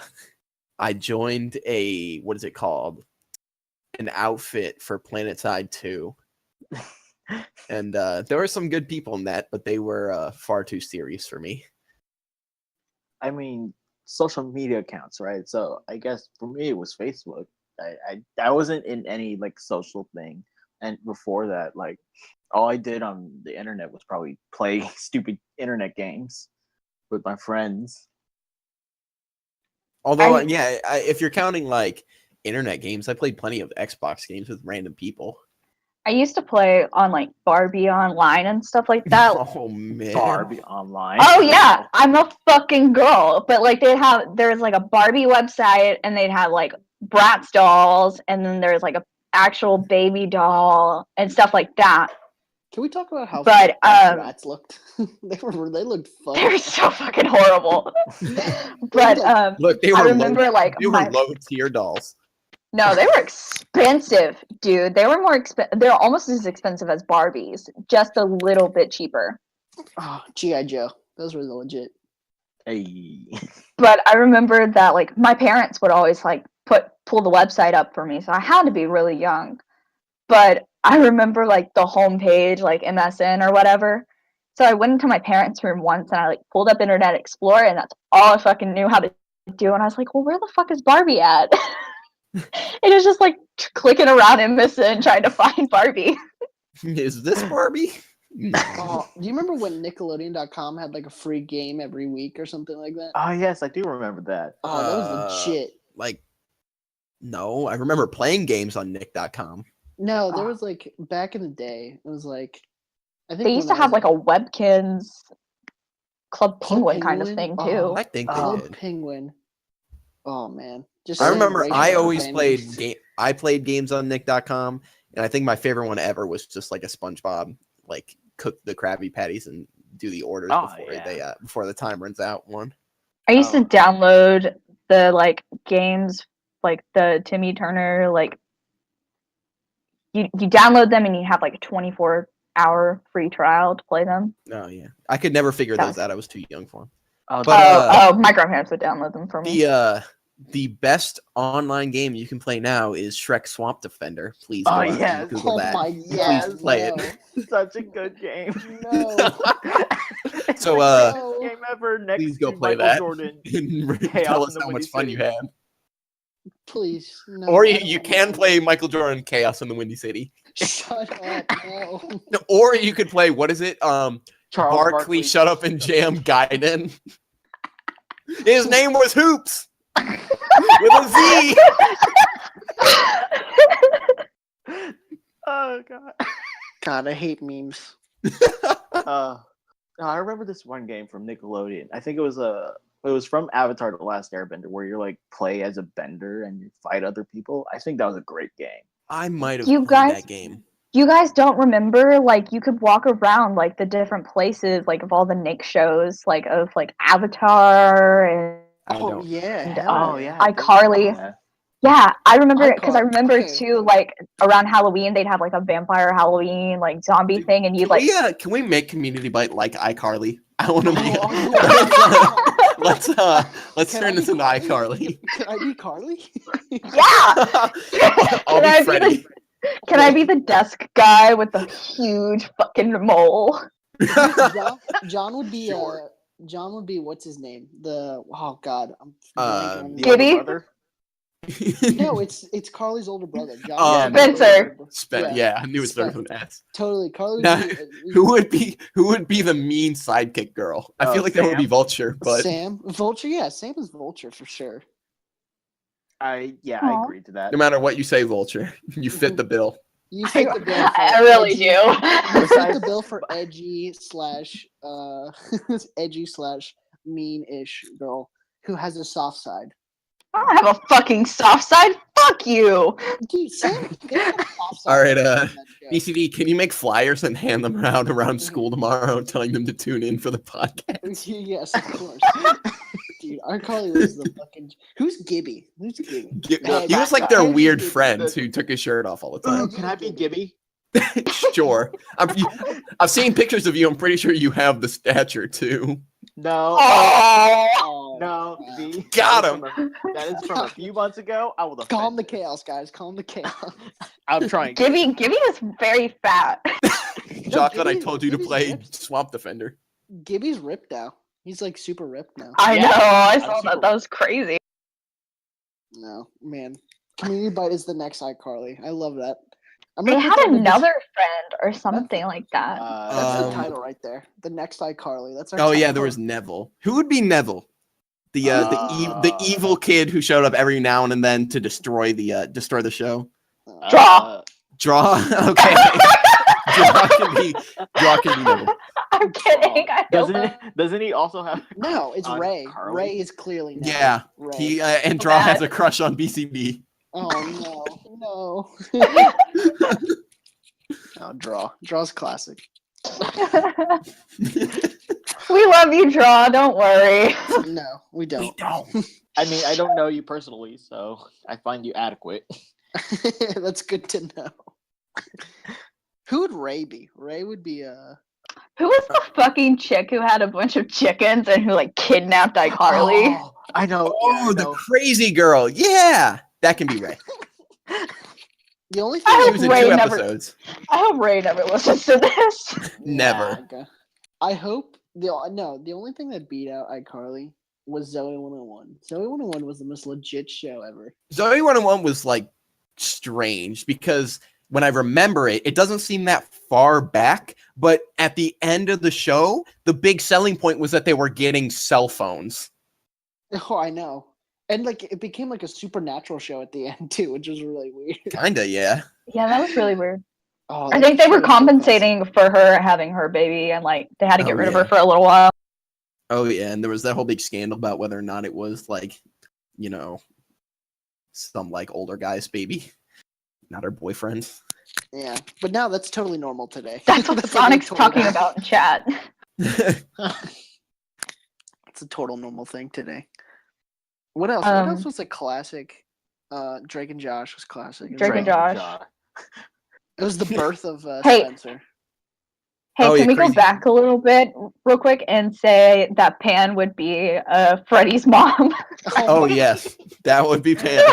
joined a, what is it called? An outfit for PlanetSide 2. And there were some good people in that, but they were far too serious for me. I mean, social media accounts, right? So I guess for me it was Facebook. I wasn't in any like social thing, and before that, like all I did on the internet was probably play stupid internet games with my friends. Although, if you're counting like internet games, I played plenty of Xbox games with random people. I used to play on like Barbie Online and stuff like that. Oh man, Barbie Online. Oh yeah, I'm a fucking girl. But like there's like a Barbie website, and they'd have like Bratz dolls, and then there's like a actual baby doll and stuff like that. Can we talk about how But rats looked? they looked funny. They're so fucking horrible. But look, they were I remember low tier dolls. No, they were expensive, dude. They were more expensive. They're almost as expensive as Barbies, just a little bit cheaper. Oh, G.I. Joe. Those were legit. Hey. But I remember that like my parents would always like pull the website up for me, so I had to be really young. But I remember like the homepage, like MSN or whatever. So I went into my parents' room once and I like pulled up Internet Explorer, and that's all I fucking knew how to do. And I was like, well, where the fuck is Barbie at? It was just like clicking around MSN trying to find Barbie. Is this Barbie? Oh, do you remember when Nickelodeon.com had like a free game every week or something like that? Oh yes, I do remember that. Oh, that was legit. Like, no, I remember playing games on Nick.com. No, there was like back in the day. It was like I think they used to have like a Webkins Club Penguin kind of thing too. I think they Club did. Penguin. Oh man, just I remember I always played I played games on Nick.com, and I think my favorite one ever was just like a SpongeBob, like cook the Krabby Patties and do the orders before the time runs out one. I used to download the like games, like the Timmy Turner, like you download them and you have like a 24-hour free trial to play them. Oh yeah, I could never figure those out. I was too young for them. My grandparents would download them for me. The best online game you can play now is Shrek Swamp Defender. Please go yes. Google that. My Please play it. Such a good game. No. So game ever next please go to play Michael that. Jordan. Tell us how much fun you had. Please. No, or you can play Michael Jordan Chaos in the Windy City. Shut up. No. Or you could play, what is it? Charles Barkley Shut Up and Jam Gaiden. His name was Hoops. With a Z. Oh god. God, I hate memes. I remember this one game from Nickelodeon. I think it was from Avatar: The Last Airbender, where you're like play as a bender and you fight other people. I think that was a great game. I might have played that game. You guys don't remember, like, you could walk around, like, the different places, like, of all the Nick shows, like, of, like, Avatar and... iCarly. Yeah, I remember, because I remember, too, like, around Halloween, they'd have, like, a vampire Halloween, like, zombie thing, and you'd, like... Yeah, can we make Community Bite like iCarly? I want to make let's turn this into iCarly. Can I be Carly? Yeah! I'll be Freddy. Can I be the desk guy with the huge fucking mole? John would be John would be what's his name? Gibby? No, it's Carly's older brother. John Spencer. Yeah, I knew it started with S. Totally, Carly. Now, who would be the mean sidekick girl? I feel like that would be Vulture, but Sam. Vulture, yeah, Sam is Vulture for sure. I agree to that. No matter what you say, Vulture, you fit the bill. You fit the bill. I really do. You fit the bill for edgy / mean-ish girl who has a soft side. I don't have a fucking soft side. Fuck you. Dude, Sam, all right, BCD, can you make flyers and hand them around school tomorrow, telling them to tune in for the podcast? Yes, of course. Dude, iCarly was the fucking. Who's Gibby? He was like their weird friend who took his shirt off all the time. Can I be Gibby? Sure. I've seen pictures of you. I'm pretty sure you have the stature too. No. Oh, no. See? Got him. That is from a few months ago. I will calm the chaos, guys. Calm the chaos. I'm trying. Gibby is very fat. Chocolate, I told you to play ripped. Swamp Defender. Gibby's ripped now. He's like super ripped now. I know. I saw that. That was crazy. No, man. Community Bite is the next iCarly. I love that. They had another friend or something like that. That's the title right there. The next iCarly. That's our yeah, there was Neville. Who would be Neville? The evil kid who showed up every now and then to destroy the show. Draw. Okay. Draw can be Neville. I'm kidding. Doesn't he also have? No, it's Ray. Carly? Ray is clearly Neville. Yeah. Ray. He and Draw has a crush on BCB. Oh no. Oh, Draw's classic. We love you, Draw. Don't worry. No, we don't. I mean, I don't know you personally, so I find you adequate. That's good to know. Who would Ray be? Ray would be Who was the fucking chick who had a bunch of chickens and who like kidnapped iCarly? Oh, I know. Oh, the crazy girl. Yeah, that can be Ray. The only thing he was in 2 episodes. I hope Ray never listens to this. Never. Okay. I hope the only thing that beat out iCarly was Zoe 101. Zoe 101 was the most legit show ever. Zoe 101 was like strange because when I remember it, it doesn't seem that far back, but at the end of the show, the big selling point was that they were getting cell phones. Oh, I know. And like it became like a supernatural show at the end too, which was really weird. Kinda, yeah. Yeah, that was really weird. Oh, I think they were compensating for her having her baby, and like they had to get rid of her for a little while. Oh yeah, and there was that whole big scandal about whether or not it was like, some like older guy's baby, not her boyfriend. Yeah, but now that's totally normal today. That's what Sonic's talking about in chat. It's a total normal thing today. What else? What else was a classic? Drake and Josh was classic. Drake and Josh. It was the birth of Spencer. Hey, can we go back a little bit real quick and say that Pan would be Freddy's mom? Oh yes, that would be Pan.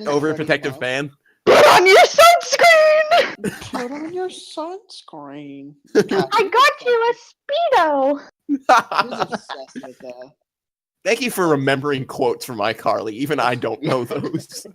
Overprotective Pan. Put on your sunscreen! Put on your sunscreen. I got you a Speedo! I was obsessed with that. Thank you for remembering quotes from iCarly. Even I don't know those.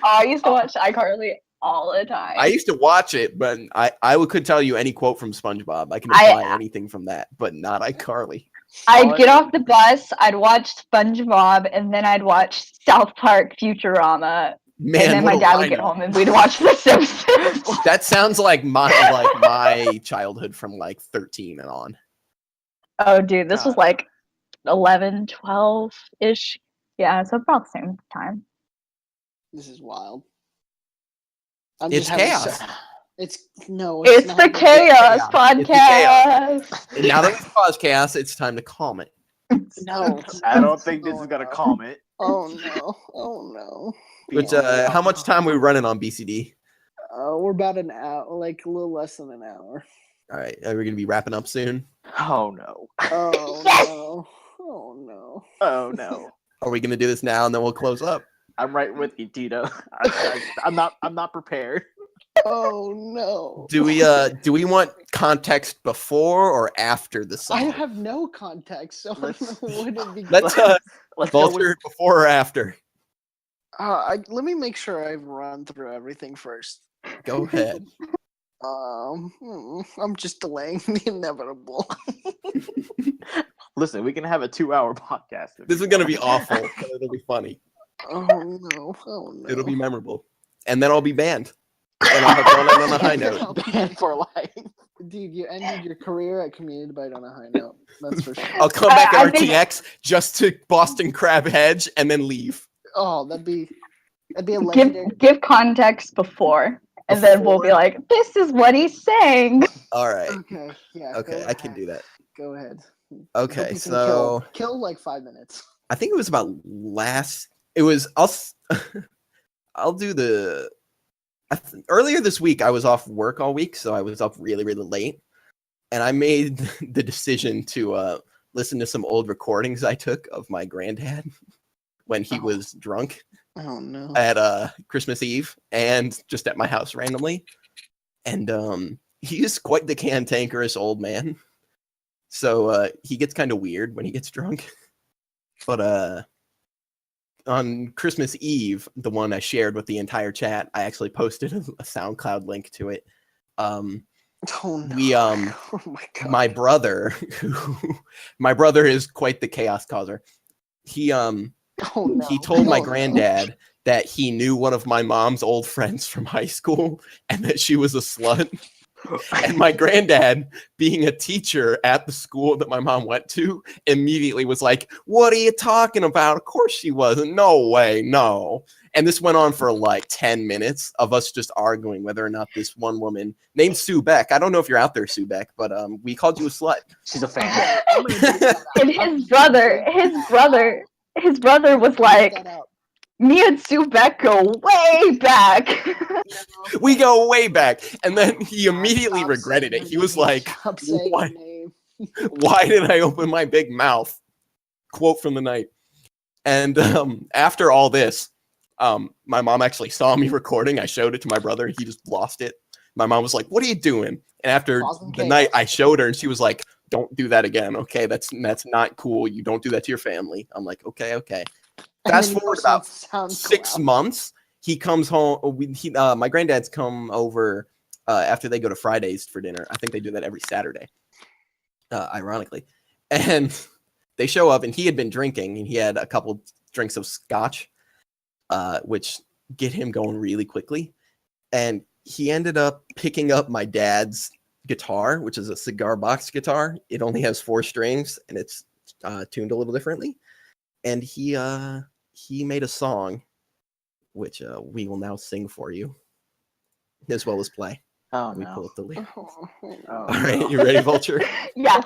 I used to watch iCarly all the time. I used to watch it, but I could tell you any quote from SpongeBob. I can apply anything from that, but not iCarly. I'd get off the bus, I'd watch SpongeBob, and then I'd watch South Park Futurama. Man, and then my dad would get home and we'd watch The Simpsons. That sounds like my childhood from like 13 and on. Oh, dude, this was like 11, 12-ish. Yeah, so about the same time. This is wild. It's chaos. It's the Chaos Podcast. And now that it's caused chaos, it's time to calm it. No. I don't think this is going to calm it. Oh, no. Which, how much time are we running on BCD? We're about an hour, like a little less than an hour. All right. Are we going to be wrapping up soon? Oh, no. Oh, yes! no. Oh, no. Oh, no. Are we going to do this now and then we'll close up? I'm right with you, Tito. I'm not prepared. Oh no. Do we want context before or after the song? I have no context, so I don't know what it'd be. Let's Vulture before or after. Let me make sure I've run through everything first. Go ahead. I'm just delaying the inevitable. Listen, we can have a 2-hour podcast. This is gonna be awful, but it'll be funny. Oh no. It'll be memorable. And then I'll be banned. And I hope going on a high note. Banned for life. Dude, you ended your career at Community Bite on a high note. That's for sure. I'll come back I at RTX just to Boston Crab Hedge and then leave. Oh, that'd be a legendary. Give context before, and then we'll be like, this is what he's saying. All right. Okay, yeah. Okay, I can do that. Go ahead. Okay, so kill like 5 minutes. I think it was about I'll do the earlier this week. I was off work all week, so I was up really, really late, and I made the decision to listen to some old recordings I took of my granddad when he was drunk. Oh no! At Christmas Eve and just at my house randomly, and he is quite the cantankerous old man. So he gets kind of weird when he gets drunk. But on Christmas Eve, the one I shared with the entire chat, I actually posted a SoundCloud link to it. Oh no! Oh my God. My brother is quite the chaos causer. He told my granddad that he knew one of my mom's old friends from high school and that she was a slut. And my granddad, being a teacher at the school that my mom went to, immediately was like, what are you talking about? Of course she wasn't. No way, no. And this went on for like 10 minutes of us just arguing whether or not this one woman named Sue Beck, I don't know if you're out there, Sue Beck, but we called you a slut. She's a fan. And his brother was like, me and Sue Beck go way back. We go way back. And then he immediately regretted it. He was like, why did I open my big mouth? Quote from the night. And after all this, my mom actually saw me recording. I showed it to my brother. He just lost it. My mom was like, what are you doing? And after the night, I showed her and she was like, don't do that again. Okay, that's not cool. You don't do that to your family. I'm like, okay. Fast forward about 6 months, he comes home. My granddad's come over after they go to Fridays for dinner. I think they do that every Saturday, ironically. And they show up, and he had been drinking, and he had a couple drinks of scotch, which get him going really quickly. And he ended up picking up my dad's guitar, which is a cigar box guitar. It only has 4 strings, and it's tuned a little differently. And he made a song, which we will now sing for you, as well as play. Oh, we no. pull up the lyrics. Oh, All right, you ready, Vulture? Yeah.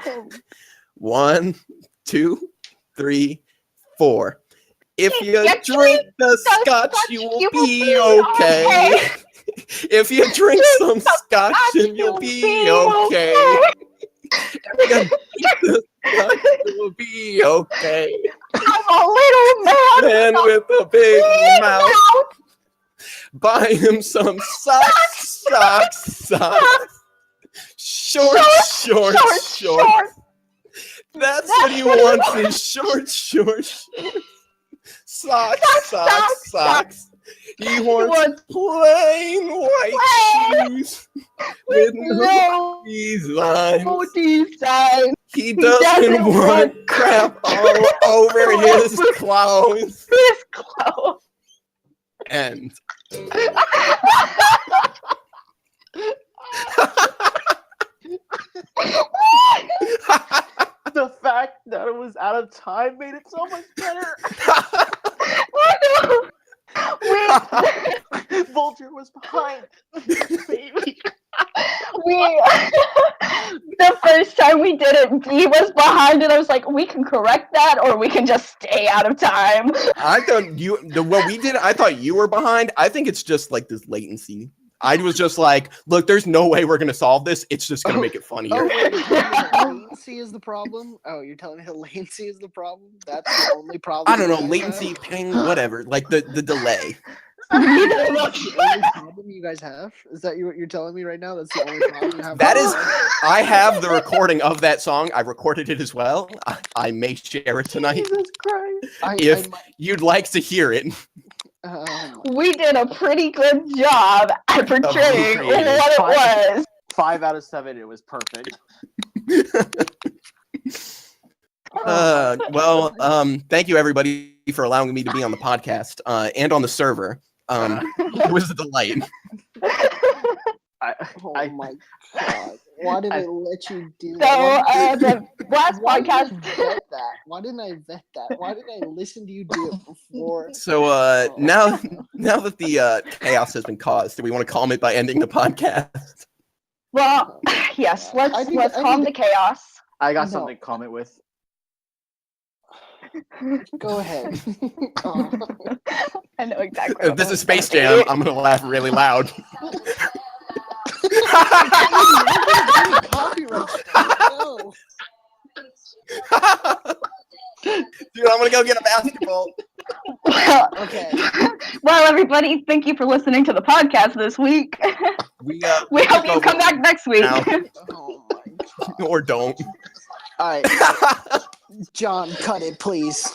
1, 2, 3, 4. If you drink the scotch, you will be okay. If you drink some scotch, then you'll be okay. If you drink the scotch, you'll be okay. I'm a little man with a big mouth. Buy him some socks. Short. That's what he wants is short. Socks. He wants plain white shoes with no design. He doesn't want crap all over his clothes. And the fact that it was out of time made it so much better. Vulture was behind. Baby. The first time we did it, D was behind, and I was like, we can correct that, or we can just stay out of time. I thought what we did, I thought you were behind. I think it's just like this latency. I was just like, look, there's no way we're going to solve this. It's just going to make it funnier. Latency is the problem? Oh, you're telling me the latency is the problem? That's the only problem? I don't know, latency, ping, whatever. Like the delay. That's the only problem you guys have? Is that what you're telling me right now? That's the only problem you have? That is, I have the recording of that song. I recorded it as well. I may share it tonight. Jesus Christ. If you'd like to hear it. We did a pretty good job at portraying what it was. 5 out of 7, it was perfect. Thank you everybody for allowing me to be on the podcast and on the server. It was a delight. Oh my god! Why did I let you do So that? the last Why podcast. didn't I vet that? Why didn't I vet that? Why didn't I listen to you do it before? So now that the chaos has been caused, do we want to calm it by ending the podcast? Well, yes. Let's calm the chaos. I got something to comment with. Go ahead. I know exactly. If this is Space Jam, I'm gonna laugh really loud. Copyright. No. Dude, I'm gonna go get a basketball. Okay. Well, everybody, thank you for listening to the podcast this week. We hope you come back next week. Oh my god. Or don't. All right. John, cut it, please.